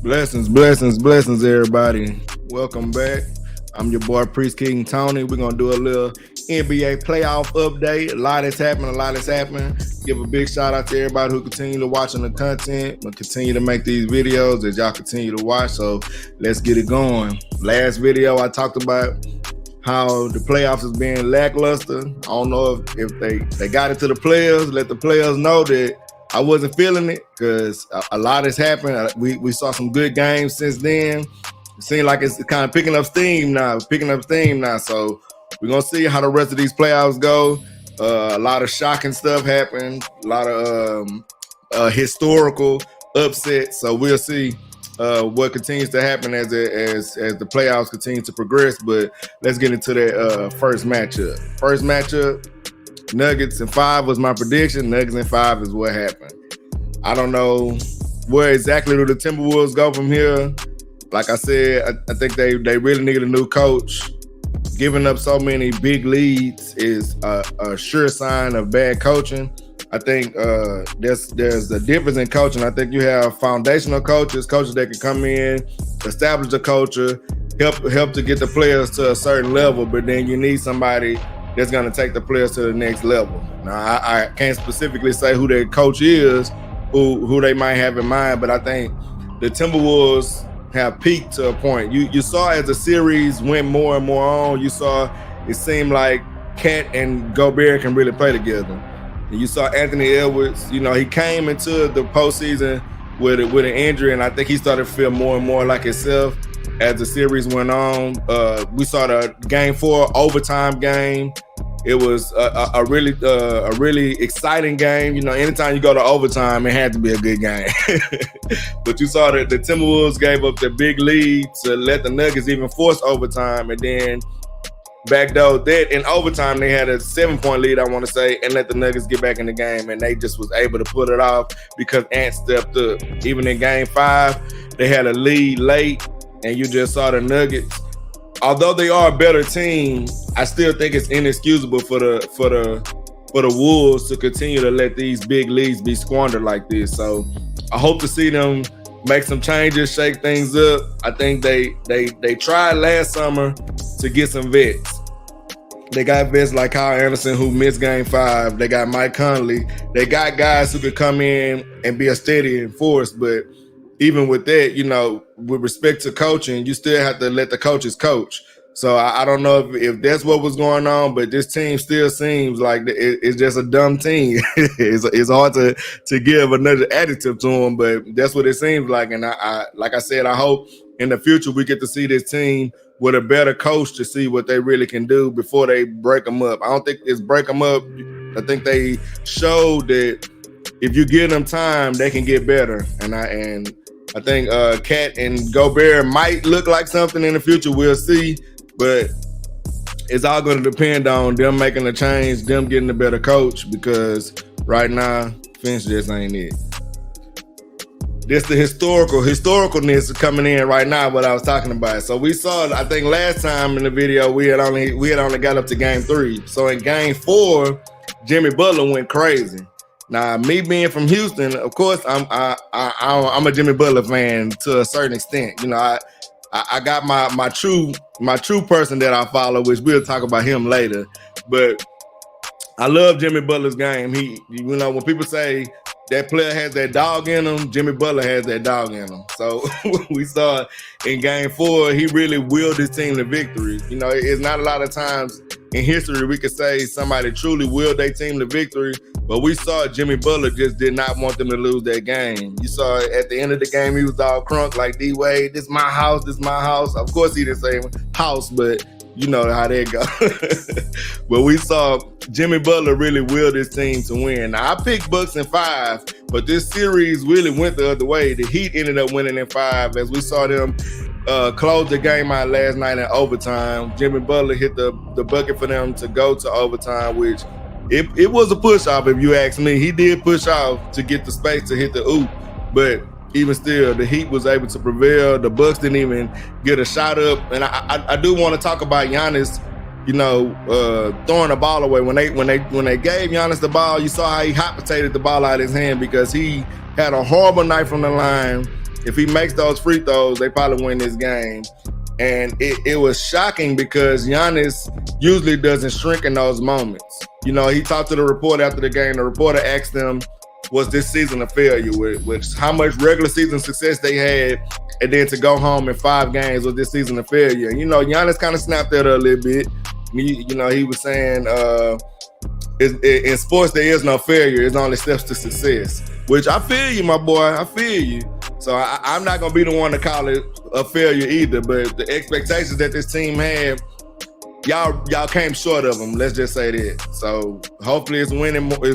Blessings, everybody. Welcome back. I'm your boy, Priest King Tony. We're going to do a little NBA playoff update. A lot is happening. Give a big shout out to everybody who continue to watching the content. We'll continue to make these videos as y'all continue to watch. So let's get it going. Last video, I talked about how the playoffs is being lackluster. I don't know if they got it to the players, let the players know that I wasn't feeling it because a lot has happened. We saw some good games since then. It seems like it's kind of picking up steam now. So we're going to see how the rest of these playoffs go. A lot of shocking stuff happened. A lot of historical upsets. So we'll see what continues to happen as the playoffs continue to progress. But let's get into that first matchup. Nuggets in 5 was my prediction. Nuggets in 5 is what happened. I don't know where exactly do the Timberwolves go from here. Like I said, I think they really need a new coach. Giving up so many big leads is a sure sign of bad coaching. I think there's a difference in coaching. I think you have foundational coaches that can come in, establish the culture, help to get the players to a certain level, but then you need somebody that's going to take the players to the next level. Now, I can't specifically say who their coach is, who they might have in mind, but I think the Timberwolves have peaked to a point. You saw as the series went more and more on, you saw it seemed like Cat and Gobert can really play together. And you saw Anthony Edwards, he came into the postseason with an injury, and I think he started to feel more and more like himself as the series went on. We saw the Game 4 overtime game. It was a really exciting game. Anytime you go to overtime, it had to be a good game. But you saw that the Timberwolves gave up the big lead to let the Nuggets even force overtime, and then backdoored that in overtime. They had a 7-point lead, I want to say, and let the Nuggets get back in the game, and they just was able to put it off because Ant stepped up. Even in Game 5, they had a lead late, and you just saw the Nuggets. Although they are a better team, I still think it's inexcusable for the Wolves to continue to let these big leads be squandered like this. So I hope to see them make some changes, shake things up. I think they tried last summer to get some vets. They got vets like Kyle Anderson who missed Game 5. They got Mike Conley. They got guys who could come in and be a steady force, but even with that, with respect to coaching, you still have to let the coaches coach. So I don't know if that's what was going on, but this team still seems like it's just a dumb team. It's hard to give another adjective to them, but that's what it seems like. And I like I said, I hope in the future we get to see this team with a better coach to see what they really can do before they break them up. I don't think it's break them up. I think they showed that if you give them time, they can get better. And I think Cat and Gobert might look like something in the future. We'll see. But it's all going to depend on them making a change, them getting a better coach, because right now, Finch just ain't it. This the historicalness coming in right now, what I was talking about. So we saw, I think last time in the video, we had only got up to Game 3. So in Game 4, Jimmy Butler went crazy. Now, me being from Houston, of course, I'm a Jimmy Butler fan to a certain extent. I got my true person that I follow, which we'll talk about him later. But I love Jimmy Butler's game. When people say that player has that dog in him, Jimmy Butler has that dog in him. So we saw in Game 4, he really willed his team to victory. It's not a lot of times in history we could say somebody truly willed their team to victory, but we saw Jimmy Butler just did not want them to lose that game. You saw at the end of the game, he was all crunk like D-Wade, this my house. Of course he didn't say house, but you know how that go. But we saw Jimmy Butler really willed his team to win. Now, I picked Bucks in 5, but this series really went the other way. The Heat ended up winning in 5 as we saw them close the game out last night in overtime. Jimmy Butler hit the bucket for them to go to overtime, which it was a push-off if you ask me. He did push off to get the space to hit the oop, but even still, the Heat was able to prevail. The Bucks didn't even get a shot up. And I do want to talk about Giannis, throwing the ball away. When they gave Giannis the ball, you saw how he hot potatoed the ball out of his hand because he had a horrible night from the line. If he makes those free throws, they probably win this game. And it was shocking because Giannis usually doesn't shrink in those moments. You know, he talked to the reporter after the game. The reporter asked him, was this season a failure? With how much regular season success they had, and then to go home in 5 games, was this season a failure? And, you know, Giannis kind of snapped at her a little bit. You know, he was saying, in sports, there is no failure. It's only steps to success, which I feel you, my boy. I feel you. So I'm not going to be the one to call it a failure either, but the expectations that this team had, y'all came short of them. Let's just say that. So hopefully it's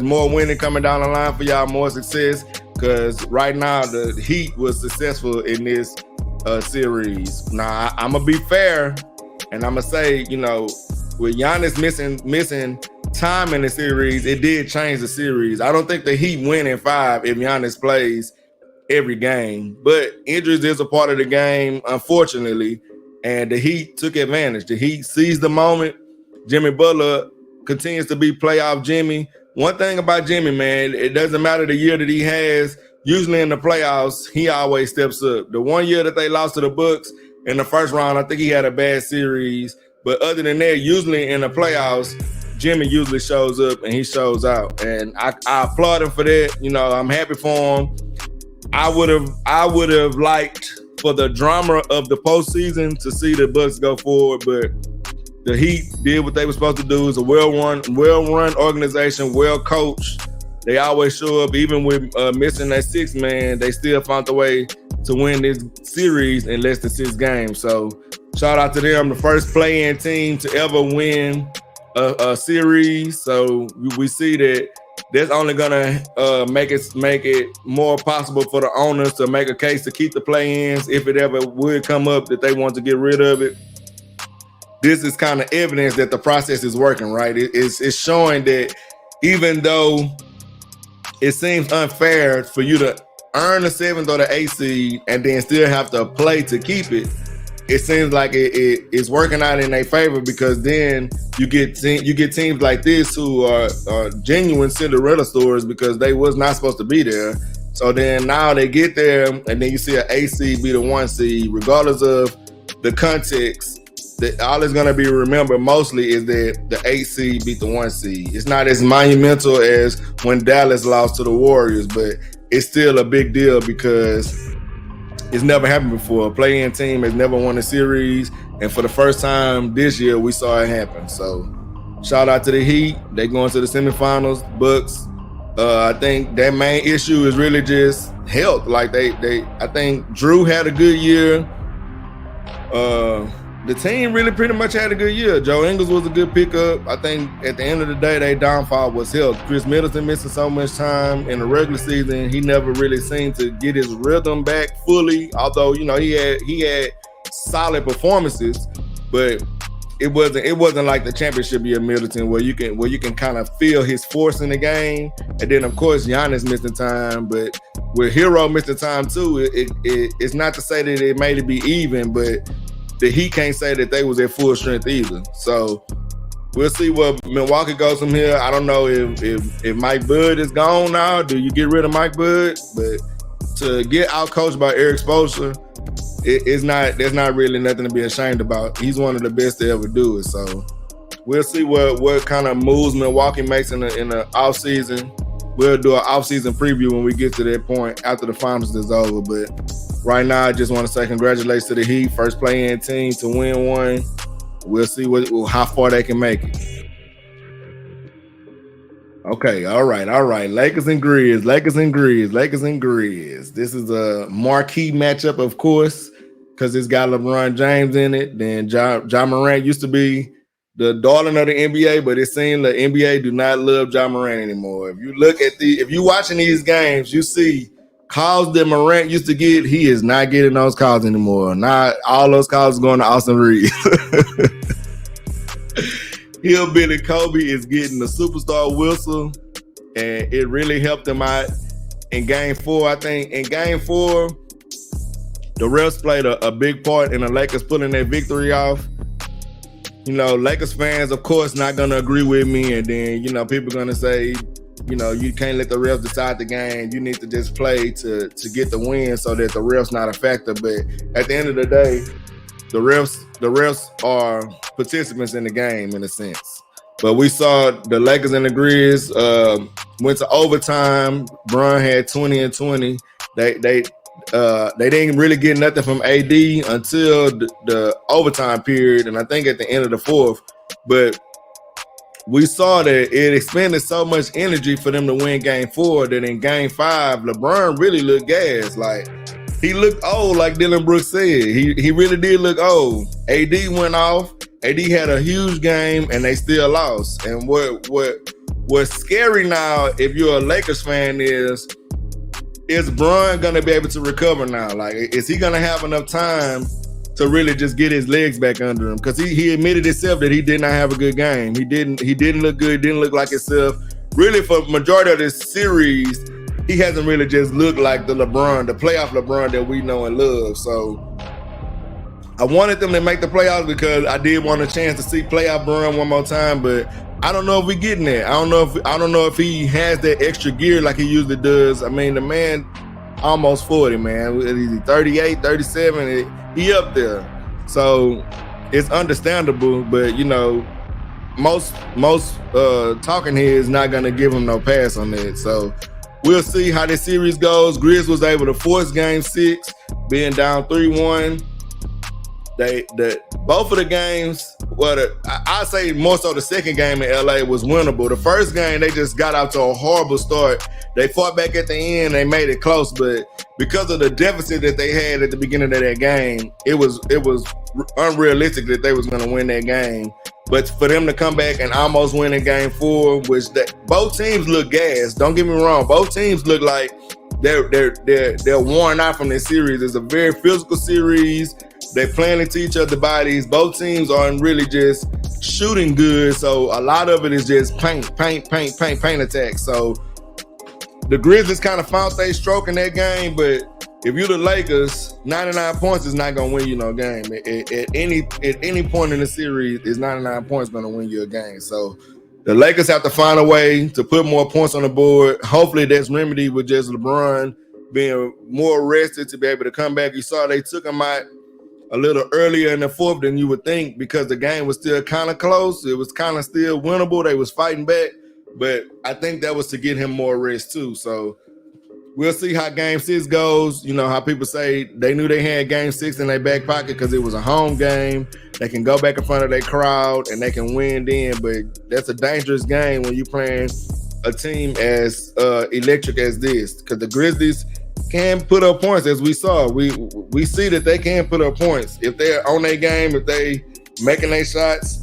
more winning coming down the line for y'all, more success, because right now the Heat was successful in this series. Now, I'm going to be fair, and I'm going to say, you know, with Giannis missing time in the series, it did change the series. I don't think the Heat win in 5 if Giannis plays every game, but injuries is a part of the game, unfortunately, and the Heat took advantage. The Heat seized the moment. Jimmy Butler continues to be playoff Jimmy. One thing about Jimmy, man, it doesn't matter the year that he has. Usually in the playoffs, he always steps up. The one year that they lost to the Bucks in the first round, I think he had a bad series, but other than that, usually in the playoffs, Jimmy usually shows up and he shows out, and I applaud him for that. You know, I'm happy for him. I would have liked for the drama of the postseason to see the Bucks go forward, but the Heat did what they were supposed to do. It's a well-run organization, well-coached. They always show up, even with missing that 6 man. They still found a way to win this series in less than 6 games. So shout out to them, the first play-in team to ever win a series. So we see that that's only gonna make it more possible for the owners to make a case to keep the play-ins if it ever would come up that they want to get rid of it. This is kind of evidence that the process is working, right? It's showing that even though it seems unfair for you to earn the 7th or the 8th seed and then still have to play to keep it, it seems like it's working out in their favor, because then you get teams like this who are genuine Cinderella stories because they was not supposed to be there. So then now they get there, and then you see an 8 seed be the 1 seed, regardless of the context. That all is going to be remembered mostly is that the 8 seed beat the 1 seed. It's not as monumental as when Dallas lost to the Warriors, but it's still a big deal because it's never happened before. A play-in team has never won a series, and for the first time this year, we saw it happen. So, shout out to the Heat. They going to the semifinals. Bucks. I think their main issue is really just health. Like I think Drew had a good year. The team really pretty much had a good year. Joe Ingles was a good pickup. I think at the end of the day, their downfall was health. Chris Middleton missing so much time in the regular season. He never really seemed to get his rhythm back fully. Although, you know, he had solid performances, but it wasn't like the championship year Middleton where you can kind of feel his force in the game. And then of course Giannis missing time, but with Hero missing time too, it's not to say that it may be even, but the Heat can't say that they was at full strength either. So we'll see where Milwaukee goes from here. I don't know if Mike Bud is gone now. Do you get rid of Mike Bud? But to get out-coached by Eric Spoelstra, there's not really nothing to be ashamed about. He's one of the best to ever do it. So we'll see what kind of moves Milwaukee makes in the offseason. We'll do an offseason preview when we get to that point after the finals is over. But right now, I just want to say congratulations to the Heat, first play-in team to win one. We'll see how far they can make it. Okay, all right. Lakers and Grizz. This is a marquee matchup, of course, because it's got LeBron James in it. Then Ja Morant used to be the darling of the NBA, but it seems the NBA do not love Ja Morant anymore. If you watching these games, you see calls that Morant used to get, he is not getting those calls anymore. Not all those calls going to Austin Reeves. Hillbilly Kobe is getting the superstar whistle, and it really helped him out in Game 4. I think in Game 4, the refs played a big part in the Lakers pulling their victory off. You know, Lakers fans, of course, not going to agree with me, and then, you know, people going to say you know, you can't let the refs decide the game. You need to just play to get the win so that the refs not a factor. But at the end of the day, the refs are participants in the game in a sense. But we saw the Lakers and the Grizz went to overtime. Bron had 20 and 20. They didn't really get nothing from AD until the overtime period, and I think at the end of the fourth. But we saw that it expended so much energy for them to win Game 4 that in Game 5, LeBron really looked gassed. Like, he looked old, like Dillon Brooks said. He really did look old. AD went off. AD had a huge game, and they still lost. And what's scary now, if you're a Lakers fan, is Bron going to be able to recover now? Like, is he going to have enough time to really just get his legs back under him? Because he admitted himself that he did not have a good game. He didn't look good, didn't look like himself. Really, for majority of this series, he hasn't really just looked like the playoff LeBron that we know and love. So I wanted them to make the playoffs because I did want a chance to see playoff Bron one more time, but I don't know if we're getting there. I don't know if he has that extra gear like he usually does. I mean, the man almost 40, man. He's 38, 37. He up there. So it's understandable, but you know, most talking heads not gonna give him no pass on that. So we'll see how this series goes. Grizz was able to force Game 6, being down 3-1. Both of the games, I say more so the second game in LA was winnable. The first game, they just got out to a horrible start. They fought back at the end, they made it close, but because of the deficit that they had at the beginning of that game, it was unrealistic that they was going to win that game. But for them to come back and almost win in Game 4, which both teams look gassed. Don't get me wrong, both teams look like they're worn out from this series. It's a very physical series. They're playing into each other's bodies. Both teams aren't really just shooting good, so a lot of it is just paint attack. So the Grizzlies kind of found their stroke in that game, but if you're the Lakers, 99 points is not going to win you no game. At any point in the series, is 99 points going to win you a game. So the Lakers have to find a way to put more points on the board. Hopefully that's remedied with just LeBron being more rested to be able to come back. You saw they took him out a little earlier in the fourth than you would think because the game was still kind of close. It was kind of still winnable. They was fighting back, but I think that was to get him more rest too. So we'll see how Game 6 goes. You know how people say they knew they had Game 6 in their back pocket because it was a home game. They can go back in front of their crowd and they can win then, but that's a dangerous game when you're playing a team as electric as this, because the Grizzlies can put up points, as we saw. We see that they can put up points if they're on their game, if they making their shots.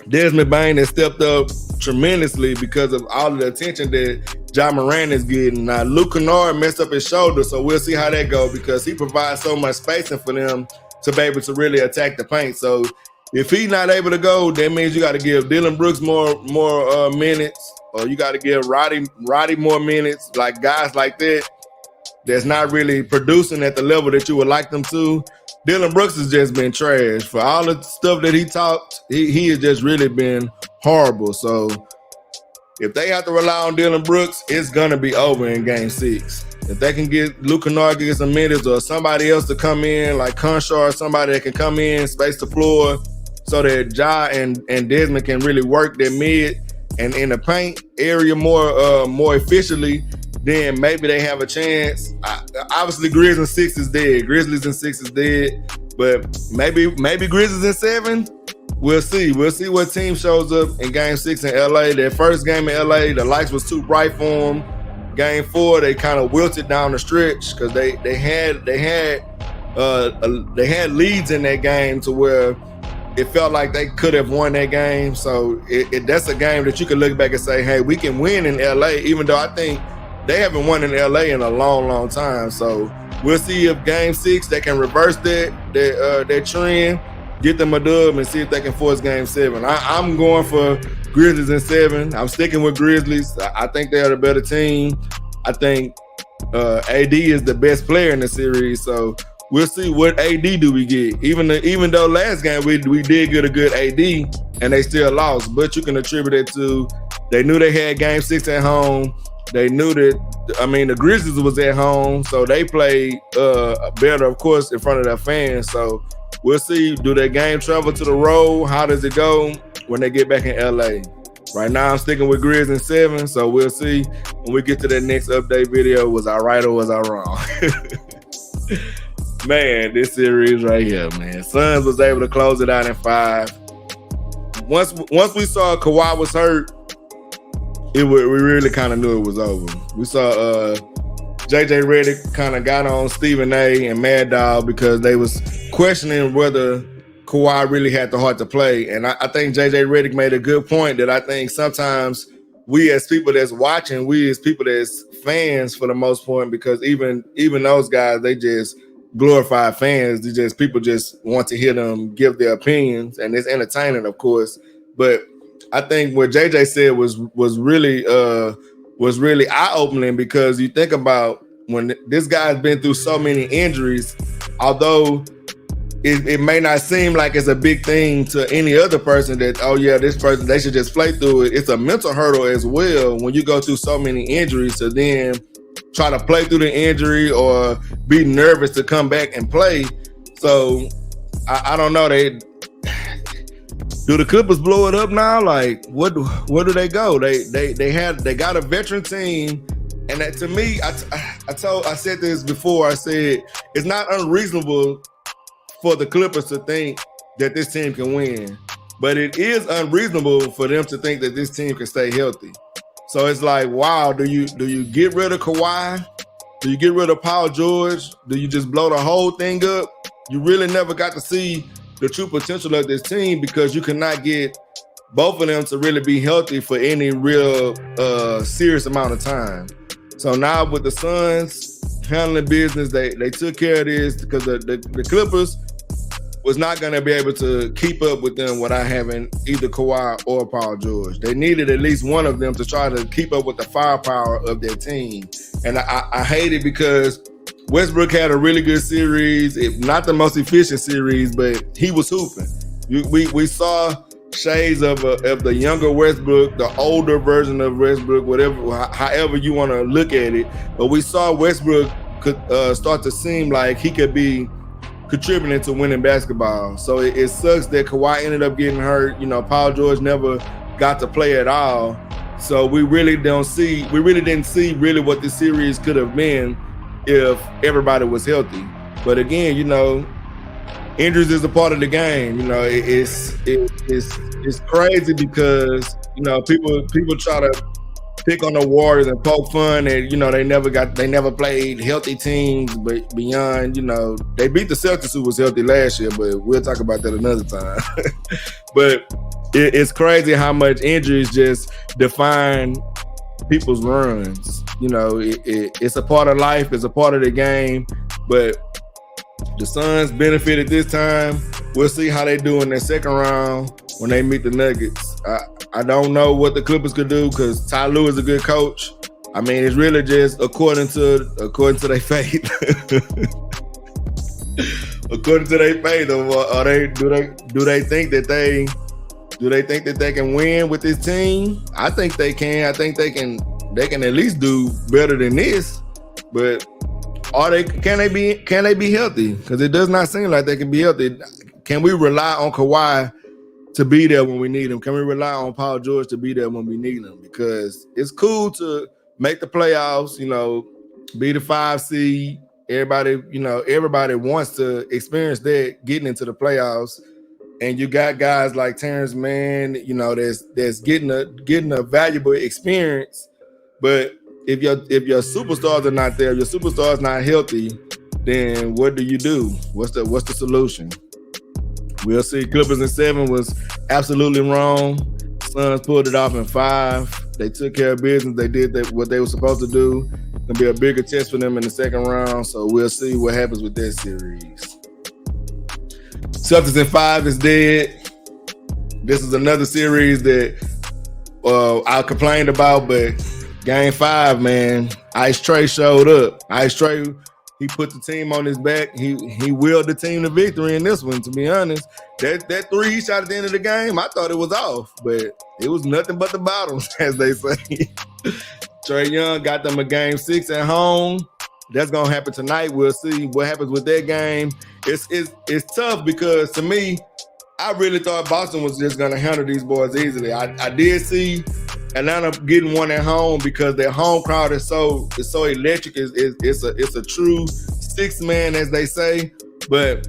Desmond Bane has stepped up tremendously because of all of the attention that Ja Morant is getting. Now, Luke Kennard messed up his shoulder, so we'll see how that goes because he provides so much spacing for them to be able to really attack the paint. So if he's not able to go, that means you got to give Dillon Brooks more minutes, or you got to give Roddy more minutes, like guys like that that's not really producing at the level that you would like them to. Dillon Brooks has just been trash. For all the stuff that he talked, he has just really been horrible. So if they have to rely on Dillon Brooks, it's going to be over in Game 6. If they can get Luke Kennard to get some minutes or somebody else to come in, like Conchar, or somebody that can come in, space the floor so that Ja and Desmond can really work their mid and in the paint area more efficiently, then maybe they have a chance. Obviously, Grizzlies in 6 is dead. But maybe Grizzlies in 7. We'll see. We'll see what team shows up in Game 6 in LA. Their first game in LA, the lights was too bright for them. Game 4, they kind of wilted down the stretch because they had leads in that game to where it felt like they could have won that game. So that's a game that you can look back and say, hey, we can win in LA, even though I think they haven't won in LA in a long, long time. So we'll see if Game 6 they can reverse that trend, get them a dub, and see if they can force Game 7. I'm going for Grizzlies in 7. I'm sticking with Grizzlies. I think they're the better team. I think AD is the best player in the series. So we'll see what AD do we get. Even though last game we did get a good AD and they still lost, but you can attribute it to They knew they had Game 6 at home. They knew that, I mean, the Grizzlies was at home, so they played better, of course, in front of their fans. So we'll see. Do their game travel to the road? How does it go when they get back in LA? Right now, I'm sticking with Grizz in 7, so we'll see when we get to that next update video. Was I right or was I wrong? Man, this series right here, man. Suns was able to close it out in 5. Once we saw Kawhi was hurt, we really kind of knew it was over. We saw JJ Redick kind of got on Stephen A. and Mad Dog because they was questioning whether Kawhi really had the heart to play. And I think JJ Redick made a good point that I think sometimes we as people that's watching, we as people that's fans for the most part, because even those guys, they just glorified fans. They just, people just want to hear them give their opinions, and it's entertaining, of course. But I think what JJ said was really eye-opening, because you think about when this guy's been through so many injuries, although it may not seem like it's a big thing to any other person that, oh yeah, this person, they should just play through it. It's a mental hurdle as well when you go through so many injuries to then try to play through the injury or be nervous to come back and play. So I don't know. Do the Clippers blow it up now? Like, where do they go? They got a veteran team, and that, to me, I said this before. I said it's not unreasonable for the Clippers to think that this team can win, but it is unreasonable for them to think that this team can stay healthy. So it's like, wow, do you get rid of Kawhi? Do you get rid of Paul George? Do you just blow the whole thing up? You really never got to see the true potential of this team because you cannot get both of them to really be healthy for any real serious amount of time. So now with the Suns handling business, they took care of this because the Clippers was not going to be able to keep up with them without having either Kawhi or Paul George. They needed at least one of them to try to keep up with the firepower of their team. And I hate it because Westbrook had a really good series, not the most efficient series, but he was hooping. We saw shades of the younger Westbrook, the older version of Westbrook, however you want to look at it. But we saw Westbrook could start to seem like he could be contributing to winning basketball. So it sucks that Kawhi ended up getting hurt. You know, Paul George never got to play at all. So we really didn't see really what the series could have been if everybody was healthy. But again, you know, injuries is a part of the game. You know, it's crazy because, you know, people try to pick on the Warriors and poke fun and, you know, they never played healthy teams, but beyond, you know, they beat the Celtics who was healthy last year, but we'll talk about that another time. But it's crazy how much injuries just define people's runs. You know, it's a part of life, it's a part of the game, but the Suns benefited this time. We'll see how they do in their second round when they meet the Nuggets. I don't know what the Clippers could do because Ty Lue is a good coach. I mean, it's really just according to their fate. According to their fate, or do they think that they can win with this team? I think they can. I think they can at least do better than this. But can they be healthy? Because it does not seem like they can be healthy. Can we rely on Kawhi to be there when we need him? Can we rely on Paul George to be there when we need him? Because it's cool to make the playoffs, you know, be the 5 seed. Everybody wants to experience that, getting into the playoffs. And you got guys like Terrence Mann, you know, that's getting a valuable experience. But if your superstars are not there, your superstar's not healthy, then what do you do? What's the solution? We'll see. Clippers in 7 was absolutely wrong. Suns pulled it off in 5. They took care of business. They did what they were supposed to do. It'll be a bigger test for them in the second round. So we'll see what happens with that series. Celtics in 5 is dead. This is another series that I complained about, but Game 5, man, Ice Trae showed up. Ice Trae, He put the team on his back. He willed the team to victory in this one, to be honest. That three he shot at the end of the game, I thought it was off, but it was nothing but the bottoms, as they say. Trae Young got them a game 6 at home. That's gonna happen tonight. We'll see what happens with that game. It's tough because to me, I really thought Boston was just gonna handle these boys easily. I did see Atlanta getting one at home because their home crowd is so electric. It's a true 6-man, as they say. But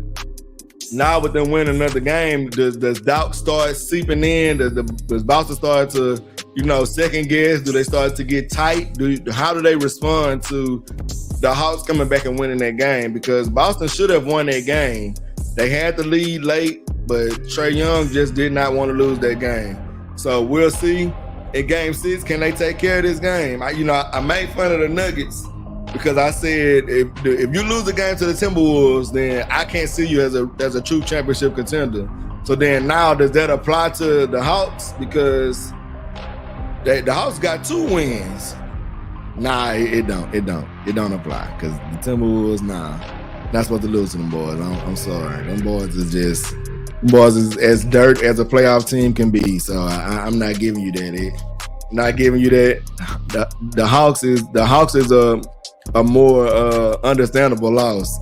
now with them winning another game, does doubt start seeping in? Does Boston start to, second guess? Do they start to get tight? How do they respond to the Hawks coming back and winning that game? Because Boston should have won that game. They had the lead late, but Trae Young just did not want to lose that game. So we'll see. In game 6, can they take care of this game? I made fun of the Nuggets because I said if you lose the game to the Timberwolves, then I can't see you as a true championship contender. So then now does that apply to the Hawks? Because the Hawks got 2 wins. Nah, it don't apply because the Timberwolves, not supposed to lose to them boys. I'm sorry, them boys is as dirt as a playoff team can be. So I'm not giving you that. Not giving you that. The Hawks is a more understandable loss.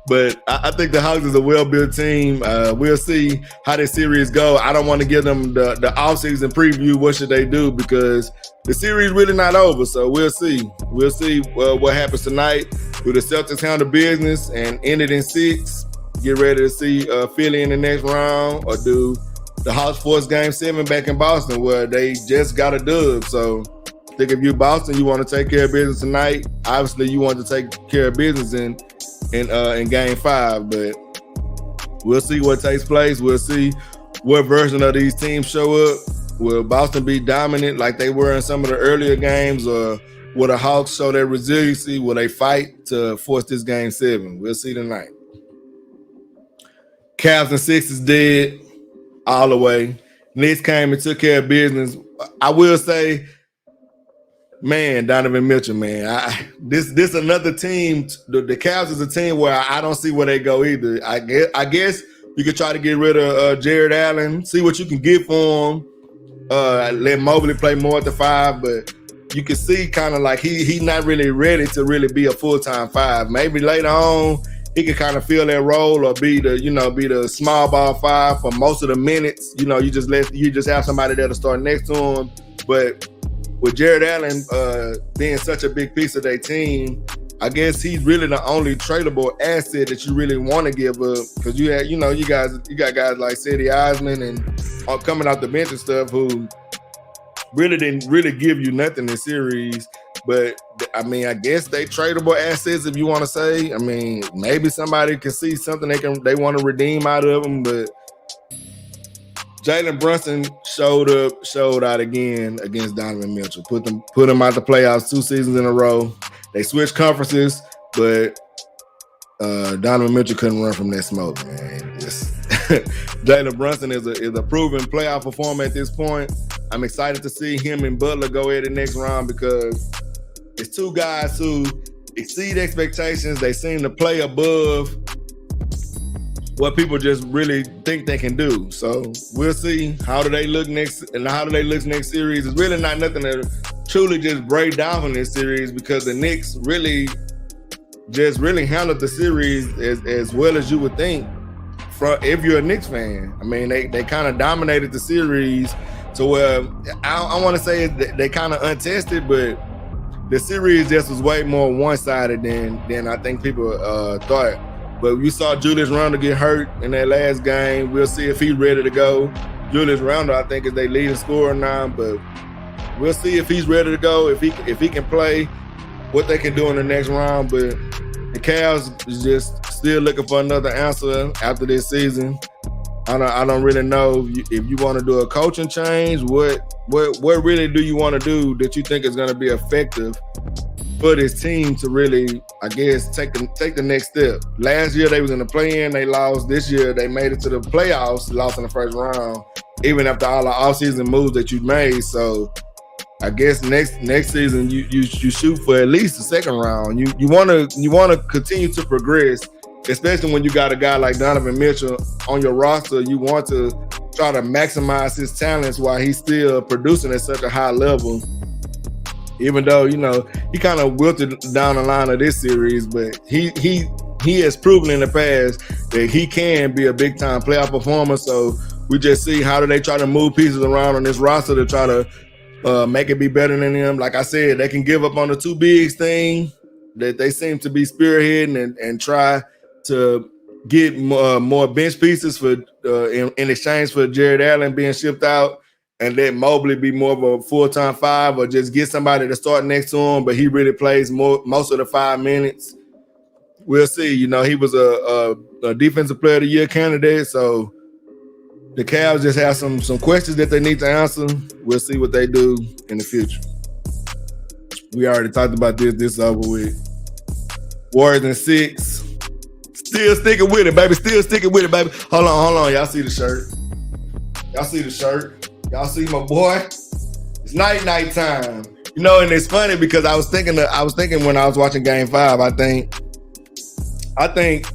But I think the Hawks is a well-built team. We'll see how this series go. I don't want to give them the off-season preview. What should they do? Because the series really not over. So we'll see. We'll see what happens tonight. Do the Celtics handle business and end it in 6? Get ready to see Philly in the next round, or do the Hawks force game 7 back in Boston where they just got a dub? So I think if you're Boston, you want to take care of business tonight. Obviously, you want to take care of business in game 5, but we'll see what takes place. We'll see what version of these teams show up. Will Boston be dominant like they were in some of the earlier games, or will the Hawks show their resiliency? Will they fight to force this game 7? We'll see tonight. Cavs and Sixers dead all the way. Knicks came and took care of business. I will say, man, Donovan Mitchell, man. This another team. The Cavs is a team where I don't see where they go either. I guess you could try to get rid of Jared Allen, see what you can get for him. Let Mobley play more at the 5, but you can see kind of like he's not really ready to really be a full-time 5. Maybe later on he can kind of fill that role or be the small ball 5 for most of the minutes. You just have somebody there to start next to him. But with Jared Allen being such a big piece of their team, I guess he's really the only tradable asset that you really want to give up, because you got guys like Cedi Osman and coming off the bench and stuff who really didn't really give you nothing in the series. But I mean, I guess they tradable assets, if you want to say. I mean, maybe somebody can see something they want to redeem out of them. But Jalen Brunson showed out again against Donovan Mitchell. Put him out the playoffs 2 seasons in a row. They switched conferences, but Donovan Mitchell couldn't run from that smoke, man. Jalen Brunson is a proven playoff performer at this point. I'm excited to see him and Butler go at the next round because it's 2 guys who exceed expectations. They seem to play above what people just really think they can do. So we'll see how do they look next series. It's really not nothing to truly just break down from this series, because the Knicks really handled the series as well as you would think if you're a Knicks fan. I mean, they kind of dominated the series. So I want to say they kind of untested, but the series just was way more one-sided than I think people thought. But we saw Julius Randle get hurt in that last game. We'll see if he's ready to go. Julius Randle, I think, is their leading scorer now, but we'll see if he's ready to go, if he can play, what they can do in the next round. But the Cavs is just still looking for another answer after this season. I don't really know if you want to do a coaching change. What really do you want to do that you think is going to be effective for this team to really, I guess, take the next step? Last year they was in the play-in, they lost. This year they made it to the playoffs, lost in the first round, even after all the offseason moves that you made. So I guess next season you shoot for at least the second round. You wanna continue to progress, especially when you got a guy like Donovan Mitchell on your roster. You want to try to maximize his talents while he's still producing at such a high level. Even though, you know, he kind of wilted down the line of this series, but he has proven in the past that he can be a big time playoff performer. So we just see how do they try to move pieces around on this roster to try to make it be better than them. Like I said, they can give up on the two bigs thing that they seem to be spearheading and try to get more bench pieces for in exchange for Jared Allen being shipped out, and let Mobley be more of a full-time five, or just get somebody to start next to him, but he really plays most of the 5 minutes. We'll see. You know, he was a defensive player of the year candidate, so the Cavs just have some questions that they need to answer. We'll see what they do in the future. We already talked about this. This is over with. Warriors in 6. Still sticking with it, baby. Still sticking with it, baby. Hold on. Y'all see the shirt? Y'all see the shirt? Y'all see my boy? It's night time. You know, and it's funny because I was thinking when I was watching Game 5. I think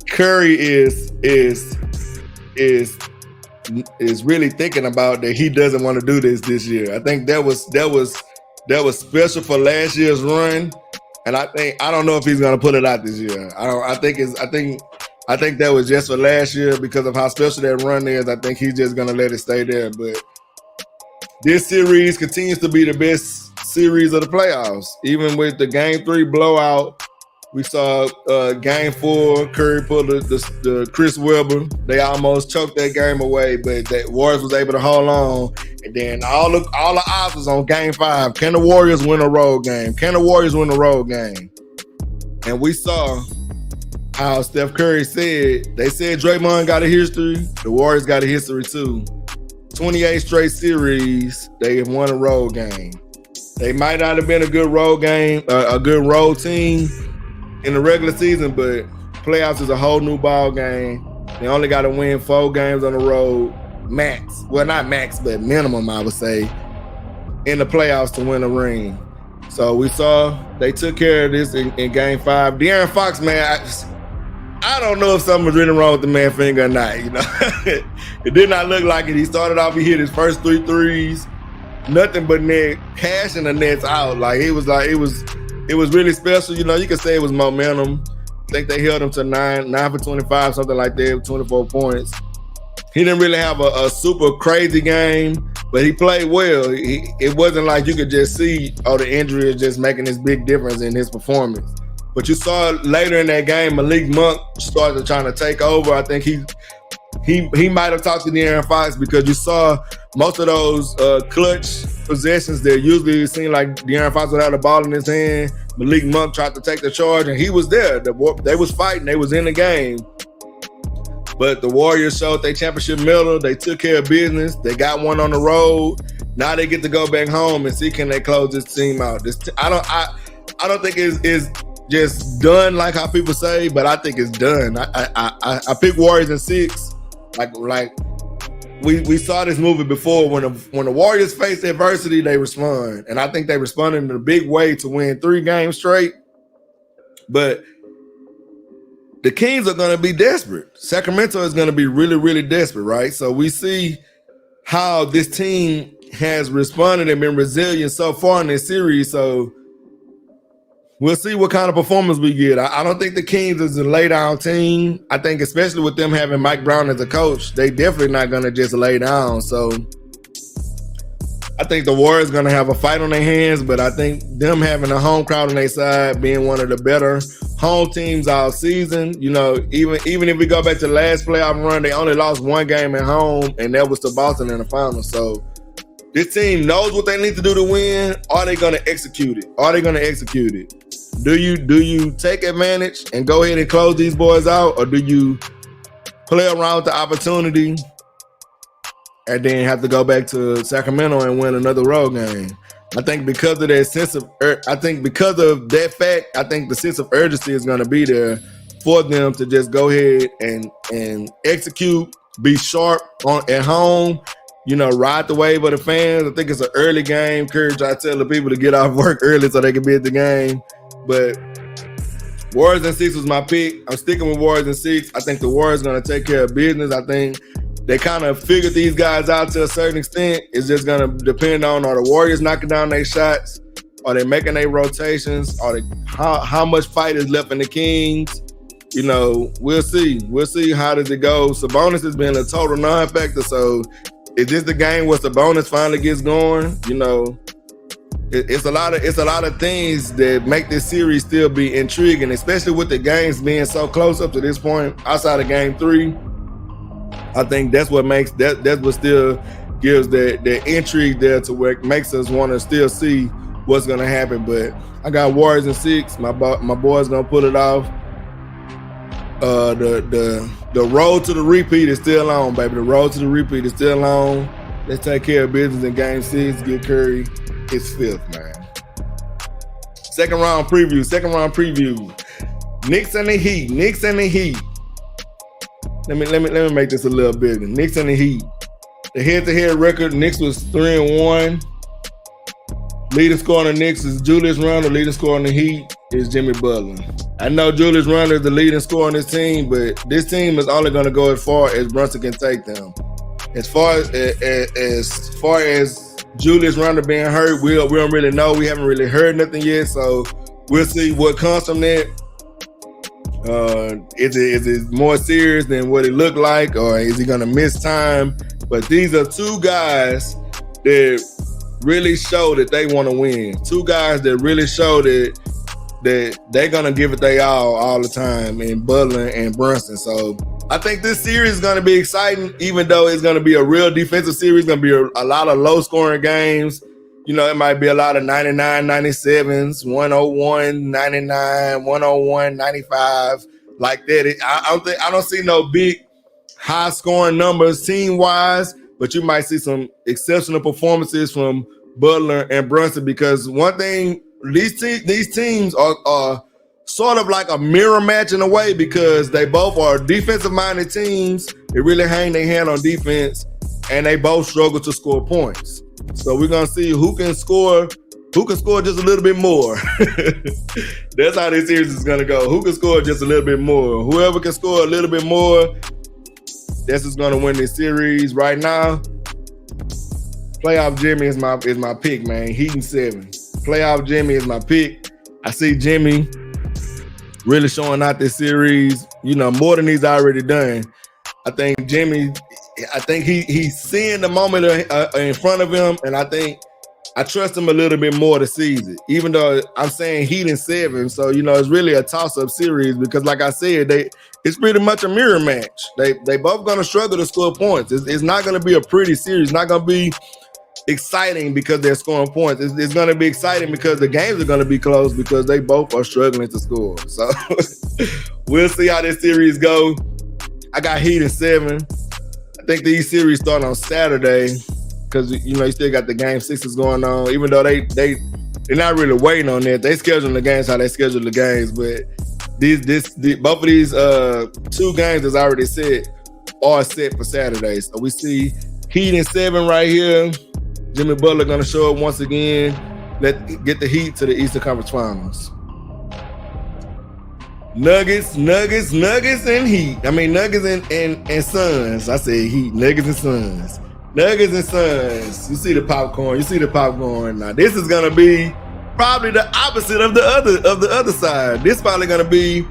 Curry is really thinking about that he doesn't want to do this year. I think that was special for last year's run, and I don't know if he's gonna put it out this year. I think that was just for last year because of how special that run is. I think he's just gonna let it stay there. But this series continues to be the best series of the playoffs, even with the Game 3 blowout. We saw Game 4, Curry pulled the Chris Webber. They almost choked that game away, but the Warriors was able to hold on. And then all the odds was on Game 5. Can the Warriors win a road game? Can the Warriors win a road game? And we saw how Steph Curry said, they said Draymond got a history. The Warriors got a history too. 28 straight series, they have won a road game. They might not have been a good road game, a good road team in the regular season, but playoffs is a whole new ball game. They only got to win 4 games on the road, max. Well, not max, but minimum, I would say, in the playoffs to win a ring. So we saw they took care of this in Game 5. De'Aaron Fox, man, I don't know if something was really wrong with the man finger or not. You know, it did not look like it. He started off, he hit his first 3 threes, nothing but net, cashing the nets out. Like it was really special. You know, you could say it was momentum. I think they held him to 9 for 25, something like that, 24 points. He didn't really have a super crazy game, but he played well. It wasn't like you could just see, the injury is just making this big difference in his performance. But you saw later in that game, Malik Monk started trying to take over. I think he might have talked to De'Aaron Fox because you saw most of those clutch possessions that usually seem like De'Aaron Fox would have the ball in his hand. Malik Monk tried to take the charge, and he was there. They was fighting. They was in the game. But the Warriors showed their championship medal. They took care of business. They got one on the road. Now they get to go back home and see can they close this team out. I don't think it's just done like how people say, but I think it's done. I pick Warriors in 6. Like we saw this movie before. When the Warriors face adversity, they respond, and I think they responded in a big way to win 3 games straight. But the Kings are going to be desperate. Sacramento is going to be really, really desperate, right? So we see how this team has responded and been resilient so far in this series. So we'll see what kind of performance we get. I don't think the Kings is a lay-down team. I think especially with them having Mike Brown as a coach, they definitely not going to just lay down. So I think the Warriors going to have a fight on their hands, but I think them having a home crowd on their side, being one of the better home teams all season, you know, even if we go back to the last playoff run, they only lost 1 game at home, and that was to Boston in the finals. So this team knows what they need to do to win. Are they going to execute it? Do you take advantage and go ahead and close these boys out, or do you play around with the opportunity and then have to go back to Sacramento and win another road game? I think because of that sense of, because of that fact, I think the sense of urgency is going to be there for them to just go ahead and execute, be sharp at home, ride the wave of the fans. I think it's an early game. Curry try to tell the people to get off work early so they can be at the game. But Warriors in 6 was my pick. I'm sticking with Warriors in 6. I think the Warriors going to take care of business. I think they kind of figured these guys out to a certain extent. It's just going to depend on, are the Warriors knocking down their shots? Are they making their rotations? How much fight is left in the Kings? We'll see. We'll see how does it go. Sabonis has been a total non-factor. So is this the game where Sabonis finally gets going? It's a lot of things that make this series still be intriguing, especially with the games being so close up to this point. Outside of Game 3, I think that's what makes that's what still gives the intrigue there to where it makes us want to still see what's gonna happen. But I got Warriors in 6. My boy's gonna pull it off. The road to the repeat is still on, baby. The road to the repeat is still on. Let's take care of business in Game 6. Get Curry his 5th, man. Second round preview. Knicks and the Heat. Let me make this a little bigger. Knicks and the Heat. The head-to-head record, Knicks was 3-1. Leading scorer on the Knicks is Julius Randle. Leading scorer on the Heat is Jimmy Butler. I know Julius Randle is the leading scorer on this team, but this team is only going to go as far as Brunson can take them. As far as Julius Randle being hurt, we don't really know. We haven't really heard nothing yet, so we'll see what comes from that. Is it more serious than what it looked like, or is he going to miss time? But these are two guys that really show that they want to win. Two guys that really show that they're going to give it their all the time, in Butler and Brunson. So I think this series is going to be exciting, even though it's going to be a real defensive series. It's going to be a lot of low-scoring games. It might be a lot of 99, 97s, 101, 99, 101, 95, like that. I don't see no big high-scoring numbers team-wise, but you might see some exceptional performances from Butler and Brunson, because one thing, these teams are sort of like a mirror match in a way, because they both are defensive-minded teams. They really hang their hand on defense, and they both struggle to score points. So we're gonna see who can score just a little bit more. That's how this series is gonna go. Who can score just a little bit more? Whoever can score a little bit more, that's who's gonna win this series. Right now, playoff Jimmy is my pick, man. Heat in 7. Playoff Jimmy is my pick. I see Jimmy really showing out this series, more than he's already done. I think he's seeing the moment in front of him, and I trust him a little bit more to seize it. Even though I'm saying Heat in 7, so it's really a toss-up series, because like I said, it's pretty much a mirror match. They both gonna struggle to score points. It's not gonna be a pretty series. It's not gonna be exciting because they're scoring points. It's gonna be exciting because the games are gonna be close, because they both are struggling to score. So we'll see how this series go. I got Heat in 7. I think these series start on Saturday, because you still got the Game 6s going on. Even though they're not really waiting on that, they scheduling the games how they schedule the games. But both of these 2 games that's already set are set for Saturday. So we see Heat in 7 right here. Jimmy Butler gonna show up once again. Get the Heat to the Eastern Conference Finals. Nuggets and Heat. I mean Nuggets and Suns. I said Heat. Nuggets and Suns. You see the popcorn. Now this is gonna be probably the opposite of the other side. This probably gonna be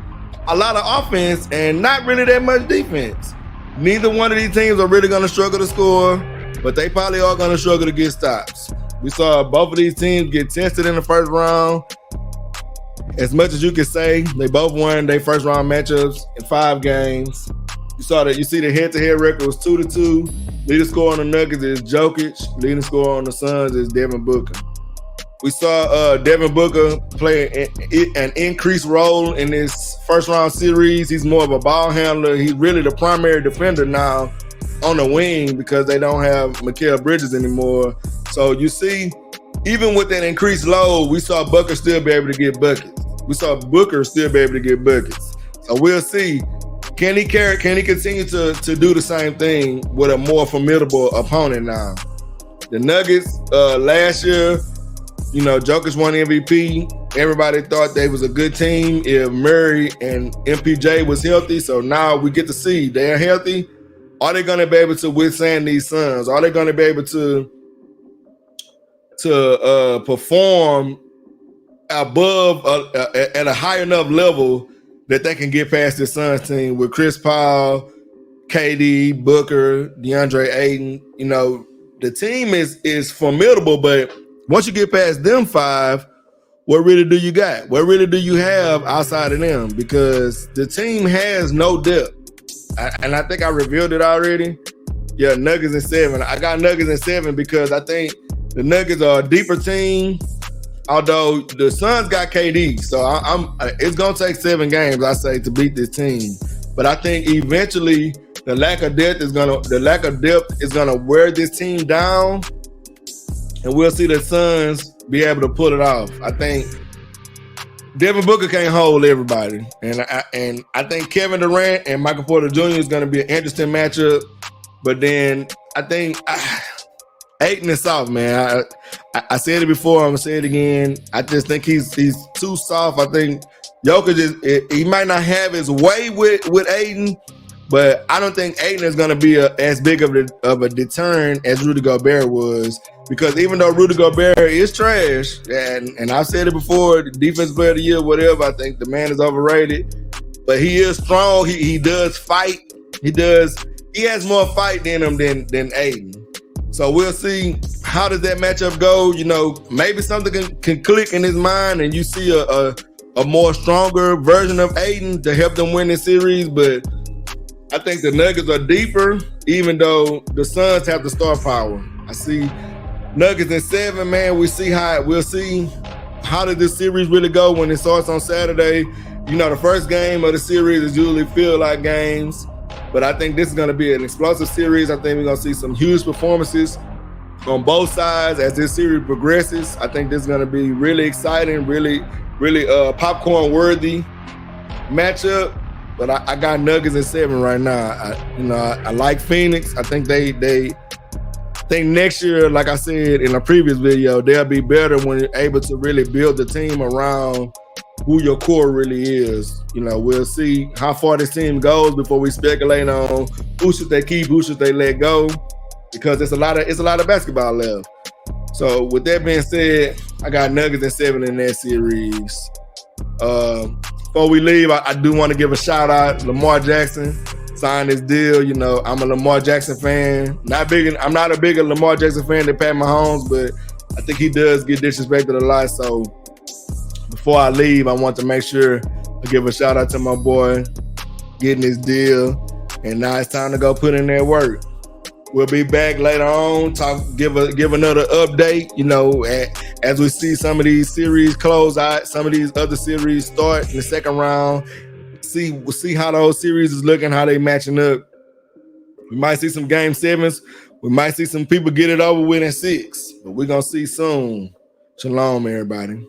a lot of offense and not really that much defense. Neither one of these teams are really gonna struggle to score, but they probably are gonna struggle to get stops. We saw both of these teams get tested in the first round. As much as you can say, they both won their first round matchups in 5 games. You see the head-to-head record was 2-2. Leading scorer on the Nuggets is Jokic. Leading scorer on the Suns is Devin Booker. We saw Devin Booker play an increased role in this first round series. He's more of a ball handler. He's really the primary defender now on the wing, because they don't have Mikal Bridges anymore. So you see, even with that increased load, we saw Booker still be able to get buckets. So we'll see Can he continue to do the same thing with a more formidable opponent now? The Nuggets last year, you know, Jokic won MVP. Everybody thought they was a good team if Murray and MPJ was healthy. So now we get to see they're healthy. Are they going to be able to withstand these Suns? Are they going to be able to perform above at a high enough level that they can get past the Suns team with Chris Paul, KD, Booker, DeAndre Ayton? You know, the team is formidable, but once you get past them five, what really do you got? What really do you have outside of them? Because the team has no depth. And I think I revealed it already. Yeah, Nuggets in 7. I got Nuggets in 7 because I think the Nuggets are a deeper team. Although the Suns got KD, so it's gonna take 7 games, I say, to beat this team. But I think eventually the lack of depth is gonna wear this team down, and we'll see the Suns be able to pull it off. I think Devin Booker can't hold everybody, and I think Kevin Durant and Michael Porter Jr. is gonna be an interesting matchup. But then I think Ayton is soft, man. I said it before. I'm gonna say it again. I just think he's too soft. I think Jokic he might not have his way with Ayton, but I don't think Ayton is gonna be as big of a deterrent as Rudy Gobert was. Because even though Rudy Gobert is trash, and I've said it before, the defensive player of the year, whatever, I think the man is overrated. But he is strong. He does fight. He has more fight in him than Ayton. So we'll see how does that matchup go. You know, maybe something can click in his mind, and you see a more stronger version of Ayton to help them win this series. But I think the Nuggets are deeper, even though the Suns have the star power. I see Nuggets in 7, man. We'll see how does this series really go when it starts on Saturday. You know, the first game of the series is usually feel like games. But I think this is going to be an explosive series. I think we're going to see some huge performances on both sides as this series progresses. I think this is going to be really exciting, really popcorn-worthy matchup. But I got Nuggets in 7 right now. I like Phoenix. I think they think next year, like I said in a previous video, they'll be better when you're able to really build the team around who your core really is. You know, we'll see how far this team goes before we speculate on who should they keep, who should they let go, because it's a lot of basketball left. So with that being said, I got Nuggets in 7 in that series. Before we leave, I do want to give a shout out. Lamar Jackson signed his deal. You know, I'm a Lamar Jackson fan. I'm not a bigger Lamar Jackson fan than Pat Mahomes, but I think he does get disrespected a lot. So before I leave, I want to make sure I give a shout out to my boy getting his deal. And now it's time to go put in that work. We'll be back later on, give another update, you know, as we see some of these series close out, some of these other series start in the second round. We'll see how those series is looking, how they matching up. We might see some game 7s. We might see some people get it over with in 6, but we're going to see soon. Shalom, everybody.